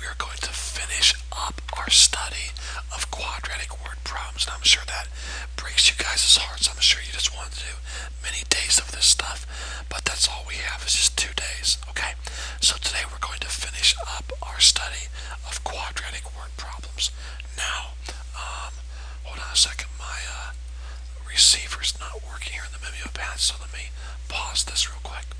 we are going to finish up our study of quadratic word problems, and I'm sure that breaks you guys' hearts. I'm sure you just want to do many days of this stuff, but that's all we have is just 2 days, okay? So today we're going to finish up our study of quadratic word problems. Now, hold on a second, my receiver's not working here in the mimeopad, so let me pause this real quick.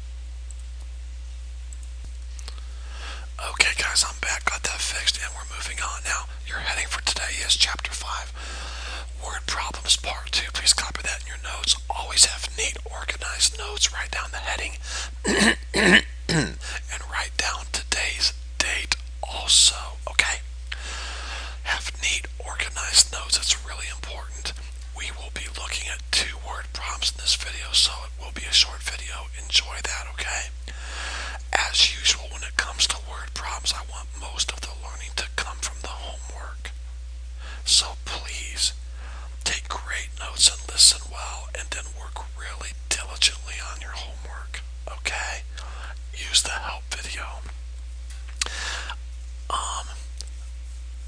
Okay guys, I'm back, got that fixed, and we're moving on. Now, your heading for today is Chapter 5, Word Problems Part 2. Please copy that in your notes. Always have neat, organized notes. Write down the heading and write down today's date also, okay? Have neat, organized notes. It's really important. We will be looking at 2 word problems in this video, so it will be a short video. Enjoy that, okay? As usual, when it comes to word problems, I want most of the learning to come from the homework. So please, take great notes and listen well, and then work really diligently on your homework, okay? Use the help video.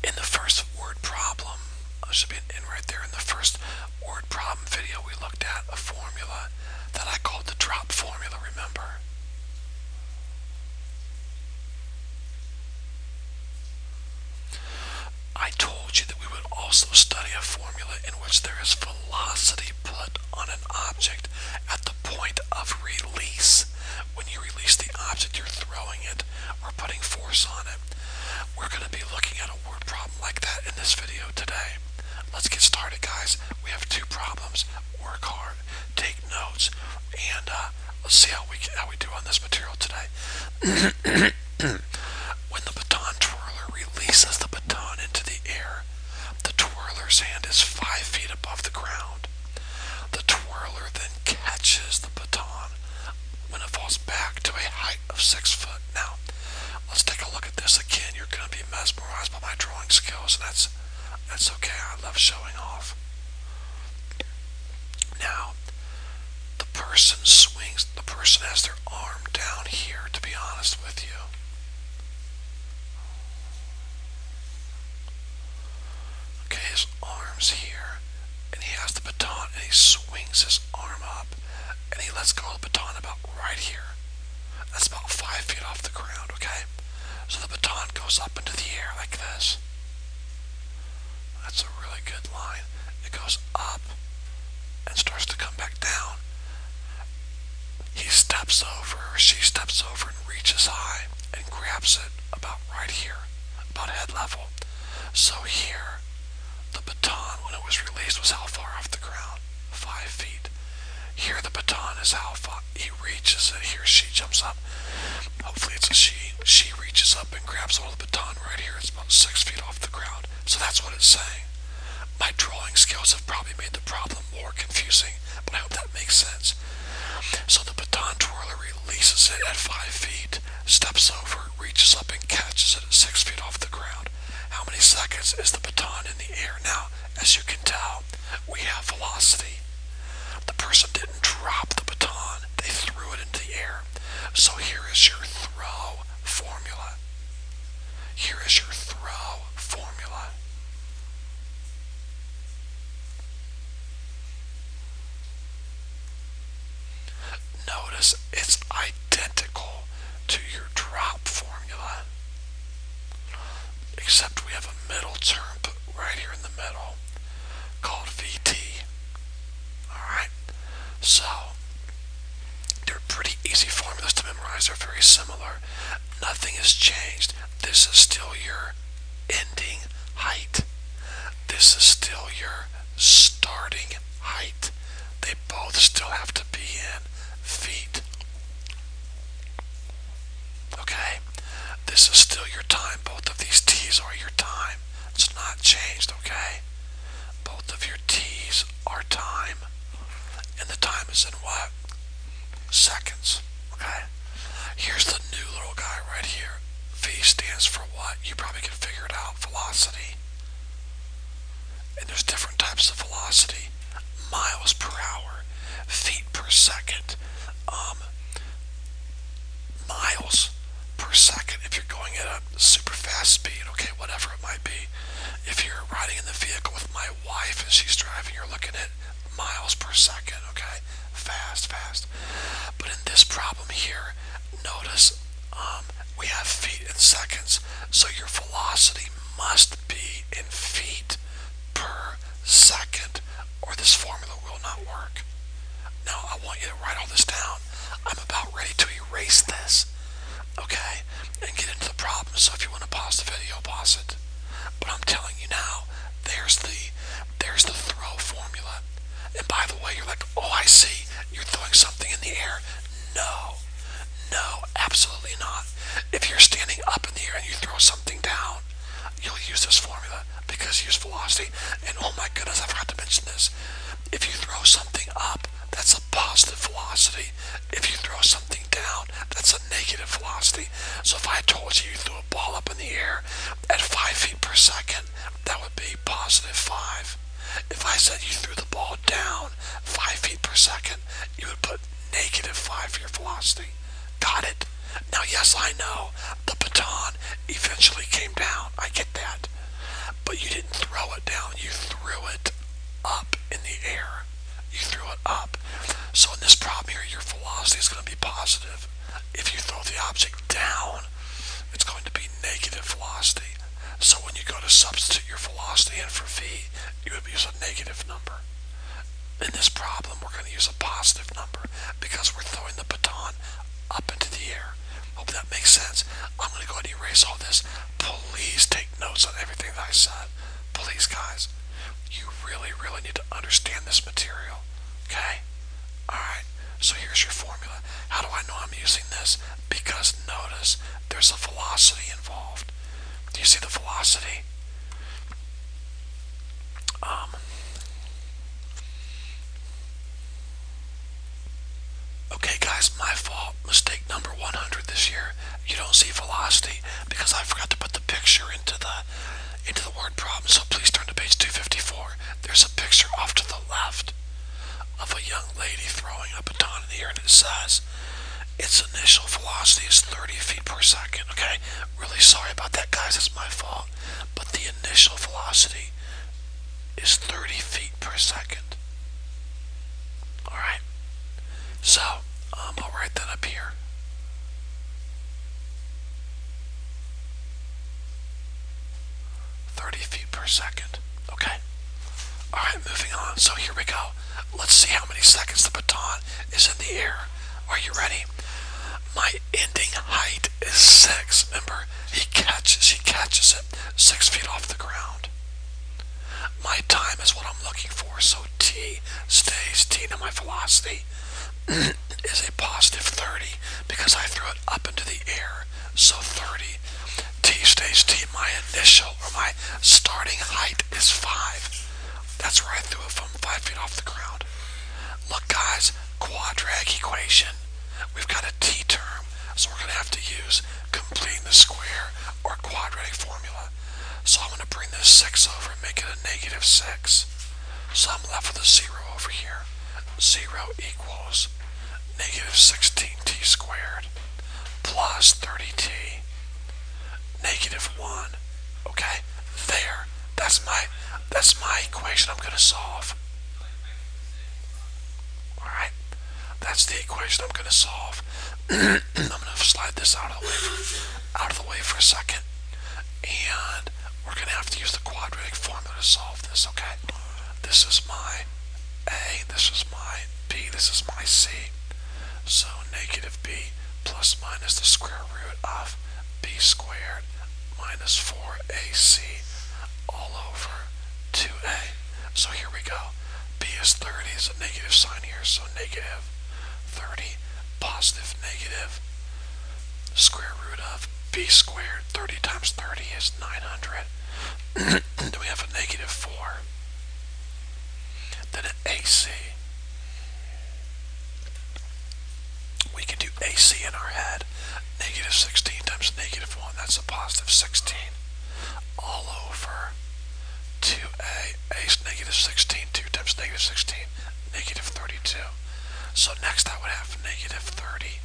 In the first word problem, should be an N right there, in the first word problem video, we looked at a formula that I called the drop formula, remember? I told you that we would also study a formula in which there is velocity put on an object at the point of release. When you release the object, you're throwing it or putting force on it. We're going to be looking at a word problem like that in this video today. Let's get started, guys. We have 2 problems. Work hard, take notes, and let's see how we do on this material today. When the baton twirler releases the baton into the air, the twirler's hand is 5 feet above the ground. The twirler then catches the baton when it falls back to a height of 6 foot. Now, let's take a look at this again. You're going to be mesmerized by my drawing skills, and that's okay. I love showing off. Now, the person has their arm down here, to be honest with you. Okay, his arm's here, and he has the baton, and he swings his arm up, and he lets go of the baton about right here. That's about 5 feet off the ground, okay? So the baton goes up into the air like this. That's a really good line. It goes up and starts to come back down. He steps over, or she steps over and reaches high and grabs it about right here, about head level. So here, the baton, when it was released, was how far off the ground? 5 feet. Here the baton is how far he reaches it. Here she jumps up. Hopefully it's a she. She reaches up and grabs hold of the baton right here. It's about 6 feet off the ground. So that's what it's saying. My drawing skills have probably made the problem more confusing, but I hope that makes sense. So the baton twirler releases it at 5 feet, steps over, reaches up and catches it at 6 feet off the ground. How many seconds is the baton in the air? Now, as you can tell, we have velocity. The person didn't drop the baton, they threw it into the air. So here is your throw formula. Here is your throw formula. Notice it's identical to your drop formula, except we have a middle term put right here in the middle called VT. Alright, so they're pretty easy formulas to memorize. They're very similar. Nothing has changed. This is still your ending height. This is still your starting height. They both still have to be in feet. Okay? This is still your time. Both of these T's are your time. It's not changed, okay? Both of your T's are time. And the time is in what? Seconds. Okay? Here's the new little guy right here. V stands for what? You probably can figure it out. Velocity. And there's different types of velocity. Miles per hour. Feet per second. Miles per second if you're going at a super fast speed, okay, whatever it might be. If you're riding in the vehicle with my wife and she's driving, you're looking at miles per second, okay? Fast, fast. But in this problem here, notice we have feet in seconds, so your velocity must be in feet per second, or this formula will not work. Now, I want you to write all this down. I'm about ready to erase this, okay, and get into the problem. So if you want to pause the video, pause it. But I'm telling you now, there's the throw formula. And by the way, you're like, oh, I see. You're throwing something in the air. No, absolutely not. If you're standing up in the air and you throw something down, you'll use this formula because you use velocity. And oh my goodness, I forgot to mention this. If you throw something up, that's a positive velocity. If you throw something down, that's a negative velocity. So if I told you you threw a ball up in the air at 5 feet per second, that would be positive 5. If I said you threw the ball down 5 feet per second, you would put negative 5 for your velocity. Got it? Now, yes, I know the baton eventually came down. I get that. But you didn't throw it down. You threw it up in the air. You threw it up. So in this problem here, your velocity is going to be positive. If you throw the object down, it's going to be negative velocity. So when you go to substitute your velocity in for v, you would use a negative number. In this problem, we're going to use a positive number because we're throwing the baton up into the air. Hope that makes sense. I'm going to go ahead and erase all this. Please take notes on everything that I said. Please, guys. You really need to understand this material. Okay? Alright. So here's your formula. How do I know I'm using this? Because notice there's a velocity involved. Do you see the velocity? Okay, guys, my fault. Mistake number 100 this year. You don't see velocity because I forgot to put the picture into the word problem. So please turn to page 254. There's a picture off to the left of a young lady throwing a baton in the air, and it says its initial velocity is 30 feet per second. Okay, really sorry about that, guys. It's my fault. But the initial velocity is 30 feet per second. Alright. So, I'll write that up here. Per second. Okay. Alright, moving on. So here we go. Let's see how many seconds the baton is in the air. Are you ready? My ending height is 6. Remember, she catches it 6 feet off the ground. My time is what I'm looking for, so t stays t. Now my velocity is a positive 30 because I threw it up into the air, so 30. T stays t. My initial, or my starting height is 5. That's where I threw it from, 5 feet off the ground. Look, guys, quadratic equation. We've got a t term, so we're going to have to use completing the square or quadratic formula. So I'm going to bring this 6 over and make it a negative 6. So I'm left with a 0 over here. 0 equals negative 16t squared plus 30t. Negative 1. Okay, there. That's my equation I'm going to solve. Alright, that's the equation I'm going to solve. I'm going to slide this out of the way for a second. And we're going to have to use the quadratic formula to solve this, okay? This is my A, this is my B, this is my C. So negative B plus minus the square root of B squared minus 4ac all over 2a. So here we go. B is 30, is a negative sign here, so negative 30, positive negative square root of b squared. 30 times 30 is 900. Then we have a negative 4. Then an ac. We can do ac in our head. Negative 16 times negative 1, that's a positive 16. All over 2a. A is negative 16. 2 times negative 16, negative 32. So next I would have negative 30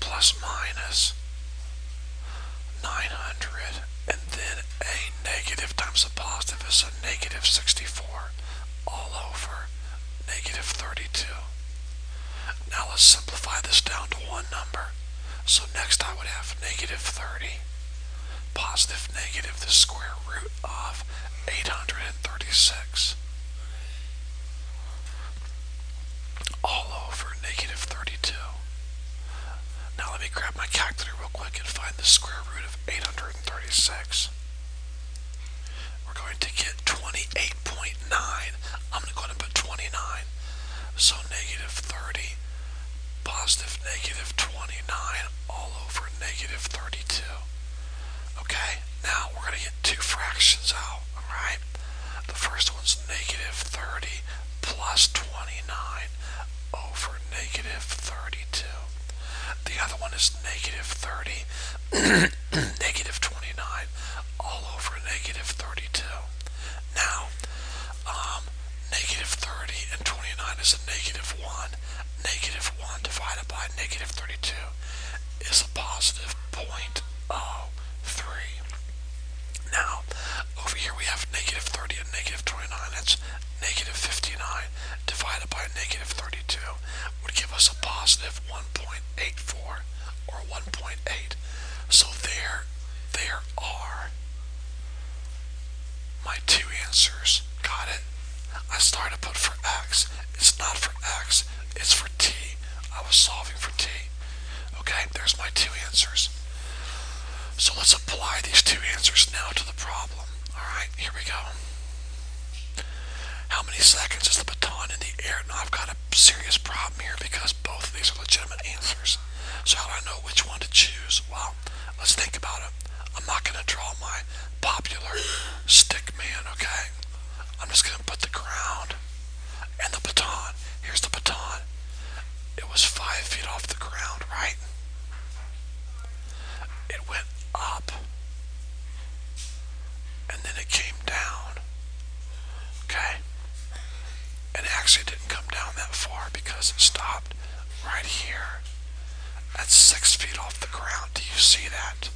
plus minus 900, and then a negative times a positive is a negative 64 all over negative 32. Now let's simplify this down to one number. So next I would have negative 30 positive negative the square root of 836 all over negative 32. Now let me grab my calculator real quick and find the square root of 836. We're going to get 28.9. I'm going to go ahead and put 29. So negative 30 positive negative 29 all over negative 32. Okay, now we're going to get two fractions out, alright? The first one's negative 30 plus 29 over negative 32. The other one is negative 30 negative 29 all over negative 32. Now, negative 30 and 29 is a negative 1. Negative 1 divided by negative 32 is a positive 0.03. Now, over here we have negative 30 and negative 29. That's negative 59 divided by negative 32 would give us a positive 1.84 or 1.8. So there are my two answers. Got it? I started to put for x. It's not for x. It's for t. I was solving for t. Okay, there's my two answers. So let's apply these two answers now to the problem. Alright, here we go. How many seconds is the baton in the air? Now I've got a serious problem here because both of these are legitimate answers. So how do I know which one to choose? Well, let's think about it. I'm not going to draw my popular stick man, okay? I'm just going to put the ground and the baton. Here's the baton. It was 5 feet off the ground, right? It went up. And then it came down. Okay? And it actually didn't come down that far because it stopped right here at 6 feet off the ground. Do you see that?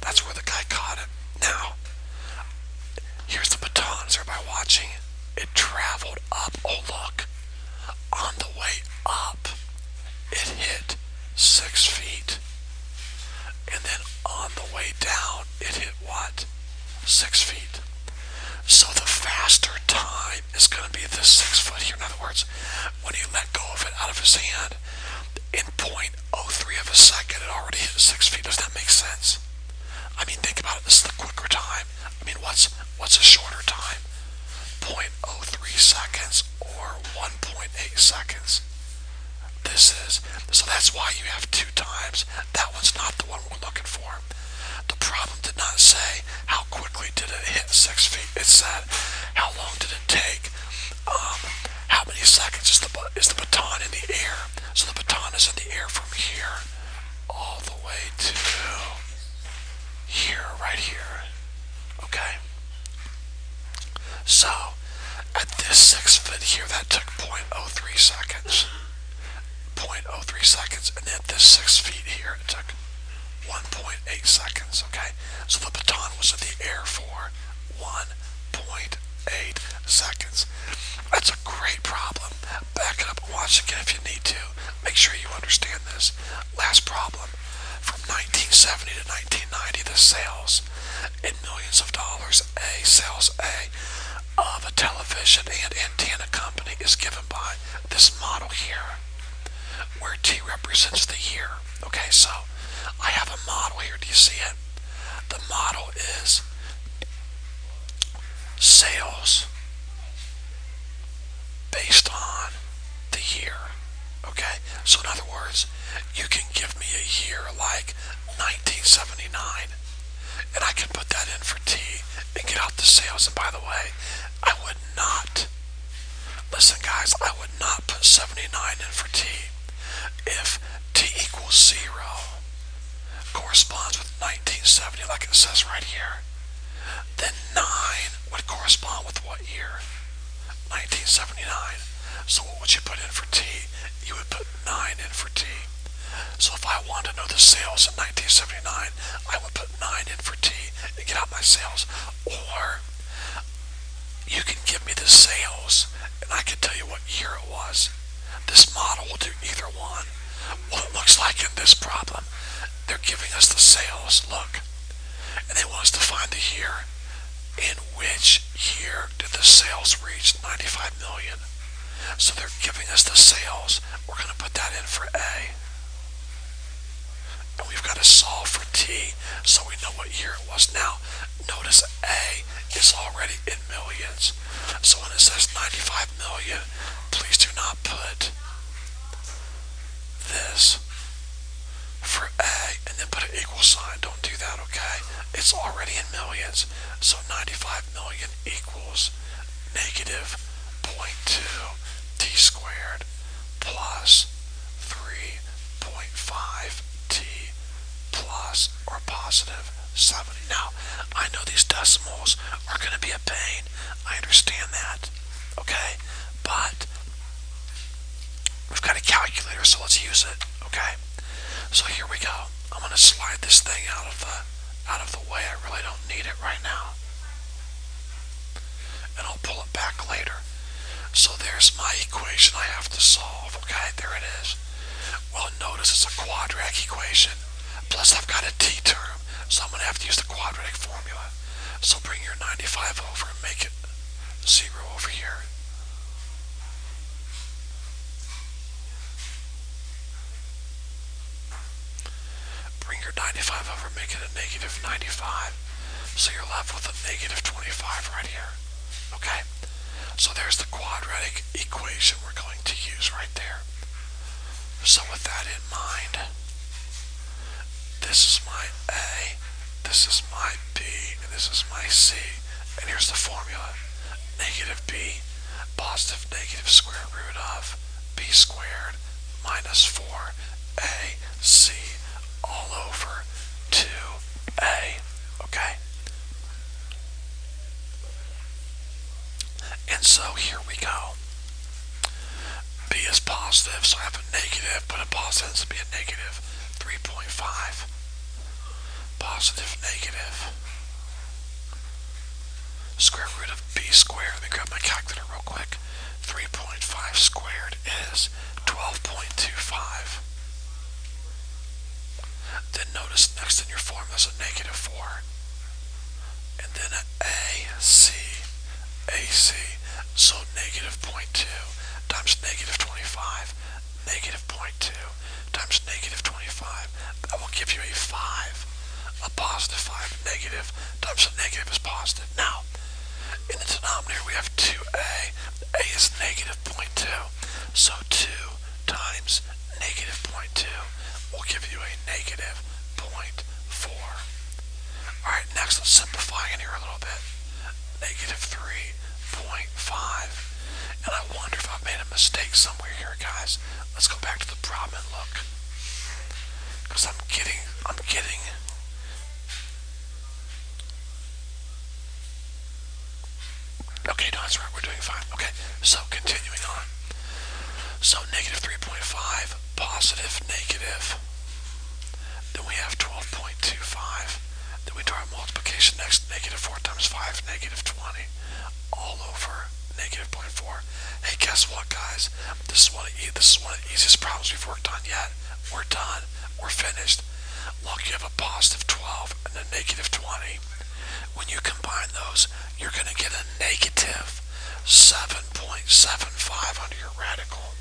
That's where the guy caught it. Now, here's the baton. Is everybody watching? It traveled up. Oh, look. On the way up, it hit 6 feet. And then on the way down, it hit what? 6 feet. So the faster time is going to be this 6 foot here. In other words, when he let go of it out of his hand, in 0.03 of a second, it already hit 6 feet. Does that make sense? I mean, think about it. This is the quicker time. I mean, what's a shorter time? 0.03 seconds or 1.8 seconds. So that's why you have two times. That one's not the one we're looking for. The problem did not say how quickly did it hit 6 feet. It said how long did it take. How many seconds is the baton in the air? So the baton is in the air from here all the way to here, right here. Okay. So at this 6 foot here, that took 0.03 seconds. 0.03 seconds, and then at this 6 feet here, it took 1.8 seconds, okay? So the baton was in the air for 1.8 seconds. That's a great problem. Back it up and watch it again if you need to. Make sure you understand this. Last problem. From 1970 to 1990, the sales in millions of dollars, sales of a television and antenna company is given by this model here, where T represents the year. Okay, so I have a model here. Do you see it? The model is sales based on the year. Okay, so in other words, you can give me a year like 1979, and I can put that in for T and get out the sales. And by the way, I would not, listen guys, I would not put 79 in for T. If T equals 0 corresponds with 1970, like it says right here, then 9 would correspond with what year? 1979. So what would you put in for T? You would put 9 in for T. So if I wanted to know the sales in 1979, 1979, I would put 9 in for T and get out my sales. Or you can give me the sales and I can tell you what year it was. This model will do either one. Well, it looks like in this problem, they're giving us the sales, look, and they want us to find the year. In which year did the sales reach 95 million? So they're giving us the sales. We're going to put that in for A. And we've got to solve for T so we know what year it was. Now, notice A is already in millions. So when it says 95 million, please do not put this for A and then put an equal sign. Don't do that, okay? It's already in millions. So 95 million equals negative 0.2 T squared plus 3.5 T plus or positive 70. Now, I know these decimals are going to be a pain. I understand that, okay? But we've got a calculator, so let's use it, okay? So here we go. I'm going to slide this thing out of the way. I really don't need it right now. And I'll pull it back later. So there's my equation I have to solve, okay? There it is. Well, notice it's a quadratic equation. Plus I've got a T term, so I'm going to have to use the quadratic formula. So bring your 95 over and make it 0 over here. Bring your 95 over, make it a negative 95. So you're left with a negative 25 right here. Okay? So there's the quadratic equation we're going to use right there. So with that in mind, this is my A, this is my B, and this is my C. And here's the formula. Negative B, positive negative square root of B squared minus 4AC all over 2A. Okay? And so here we go. B is positive, so I have a negative, but a positive has to be a negative 3.5. Positive negative square root of B squared. Let me grab my calculator real quick. 3.5 squared is 12.25. Then notice next in your formula is a negative 4. And then an AC. So negative 0.2 times negative 25. Negative 0.2 times negative 25. That will give you a 5. A positive 5. Negative times a negative is positive. Now, in the denominator we have 2A. A is negative 0.2. So 2 times negative 0.2 will give you a negative 0.4. Alright, next let's simplify in here a little bit. Negative 3.5. And I wonder if I've made a mistake somewhere here, guys. Let's go back to the problem and look. Because I'm getting... Okay, no, that's right, we're doing fine. Okay, so continuing on. So negative 3.5, positive negative. Then we have 12.25. Then we do our multiplication next, negative 4 times 5, negative 20. All over negative 0.4. Hey, guess what, guys? This is one of the easiest problems we've worked on yet. We're done. We're finished. Look, you have a positive 12 and a negative 20. When you combine those, you're going to get a negative 7.75 under your radical.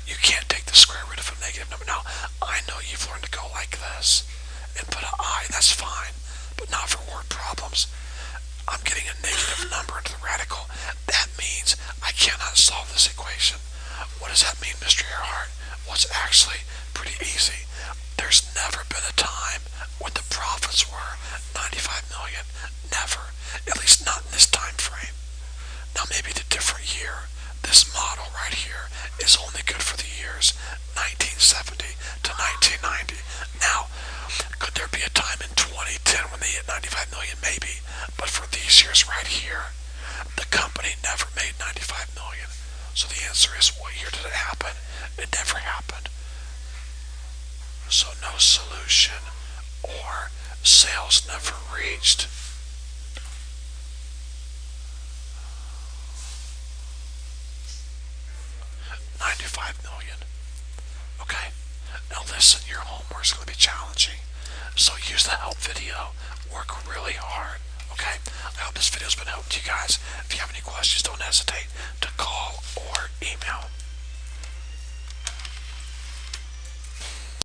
You can't take the square root of a negative number. Now, I know you've learned to go like this and put an I. That's fine, but not for word problems. I'm getting a negative number into the radical. That means I cannot solve this equation. What does that mean, Mr. Earhart? Well, it's actually pretty easy. There's never been a time when the profits were 95 million. Never. At least not in this time frame. Now, maybe the different year. This model right here is only good for the years 1970 to 1990. Now, could there be a time in 2010 when they hit 95 million? Maybe. But for these years right here, the company never made 95 million. So the answer is, what year did it happen? It never happened. So no solution or sales never reached. $95 million. Okay? Now listen, your homework is going to be challenging. So use the help video. Work really hard. Okay? I hope this video has been helpful to you guys. If you have any questions, don't hesitate to call or email.